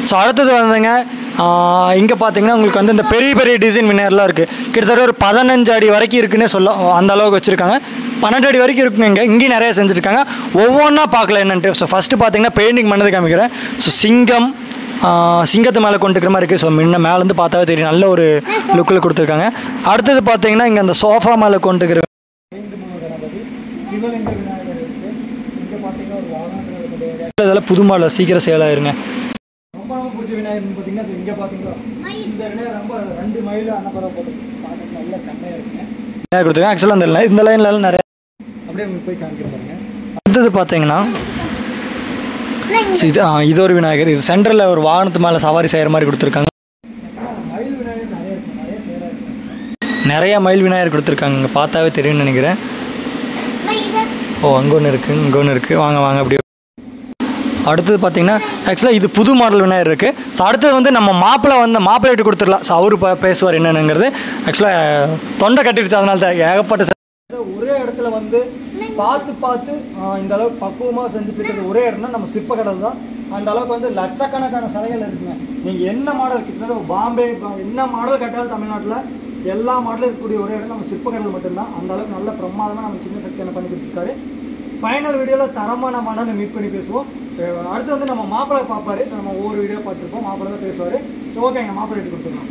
So அடுத்தது வந்துங்க இங்கே பார்த்தீங்கன்னா உங்களுக்கு வந்து இந்த பெரிய பெரிய டிசைன் விநாயகர்லாம் இருக்குது. கிட்டத்தட்ட ஒரு 15 அடி வரைக்கும் இருக்குன்னே சொல்ல, அந்த அளவுக்கு வச்சுருக்காங்க. 12 அடி வரைக்கும் இருக்குங்க. இங்கேயும் நிறைய செஞ்சுருக்காங்க. ஒவ்வொன்றா பார்க்கல என்னன்ட்டு. ஸோ ஃபஸ்ட்டு பார்த்தீங்கன்னா பெயிண்டிங் பண்ணது காமிக்கிறேன். ஸோ சிங்கத்து மேலே கொண்டுக்கிற மாதிரி இருக்குது. ஸோ முன்ன மேலேருந்து பார்த்தாவே தெரியும், நல்ல ஒரு லுக்கில் கொடுத்துருக்காங்க. அடுத்தது பார்த்தீங்கன்னா இங்கே அந்த சோஃபா மேலே கொண்டுக்கிற இதெல்லாம் புது மாடல் சீக்கிரம் சேல் ஆயிருங்க. ரொம்ப ரொம்ப பிடிச்ச விநாயகர்னு பார்த்தீங்கன்னா இங்கே பார்த்தீங்கன்னா இந்த விநாயகர் ரொம்ப 2 மைல் அன்னப்பறம் போட்டு பார்க்க நல்ல செம்மையாக இருக்குங்க. விநாயகர் கொடுத்துருங்க. ஆக்சுவலாக இந்த லைன்லாம் நிறைய அப்படியே உங்களுக்கு போய் காமிக்கிற பாருங்க. அடுத்தது பார்த்தீங்கன்னா இது ஒரு விநாயகர். இது சென்டரில் ஒரு வாகனத்து மேலே சவாரி செய்கிற மாதிரி கொடுத்துருக்காங்க. மயில் விநாயகர் நிறைய இருக்குது, நிறைய சேலாக இருக்குது. நிறைய மயில் விநாயகர் கொடுத்துருக்காங்க. இங்கே பார்த்தாவே தெரியும்னு நினைக்கிறேன். அங்கே ஒன்று இருக்குது, இங்கே ஒன்று இருக்குது. வாங்க வாங்க அப்படியே. அடுத்தது பார்த்தீங்கன்னா ஆக்சுவலாக இது புது மாடல் விநாயகர் இருக்குது. ஸோ அடுத்தது வந்து நம்ம மாப்பிள்ளைட்டு கொடுத்துடலாம். ஸோ அவரு பேசுவார் என்னென்னுங்கிறது. ஆக்சுவலாக தொண்டை கட்டிடுச்சு, அதனால தான் ஏகப்பட்ட ஒரே இடத்துல வந்து பார்த்து இந்த அளவுக்கு பக்குவமாக செஞ்சுட்டு இருக்கிறது ஒரே இடம்னா நம்ம சிற்பக்கடல் தான். அந்த அளவுக்கு வந்து லட்சக்கணக்கான சிலைகள் இருக்குங்க. நீங்கள் என்ன மாடல் கிட்டத்தட்ட பாம்பே என்ன மாடல் கட்டாலும் தமிழ்நாட்டில் எல்லா மாடலும் இருக்கக்கூடிய ஒரே இடம் நம்ம சிற்பக்கடல் மட்டும்தான். அந்த அளவுக்கு நல்ல பிரமாதமாக நம்ம சின்ன சக்தி என்ன பண்ணி கொடுத்துருக்காரு. ஃபைனல் வீடியோவில் தரமான மாடல் மீட் பண்ணி பேசுவோம். அடுத்து வந்து நம்ம மாப்பிள்ளை பார்ப்பாரு. நம்ம ஒவ்வொரு வீடியோ பார்த்துருப்போம். மாப்பிள்ளை தான் பேசுவார். ஸோ ஓகே, எங்கள் மாப்பிள்ளை எடுத்து கொடுத்துருவோம்.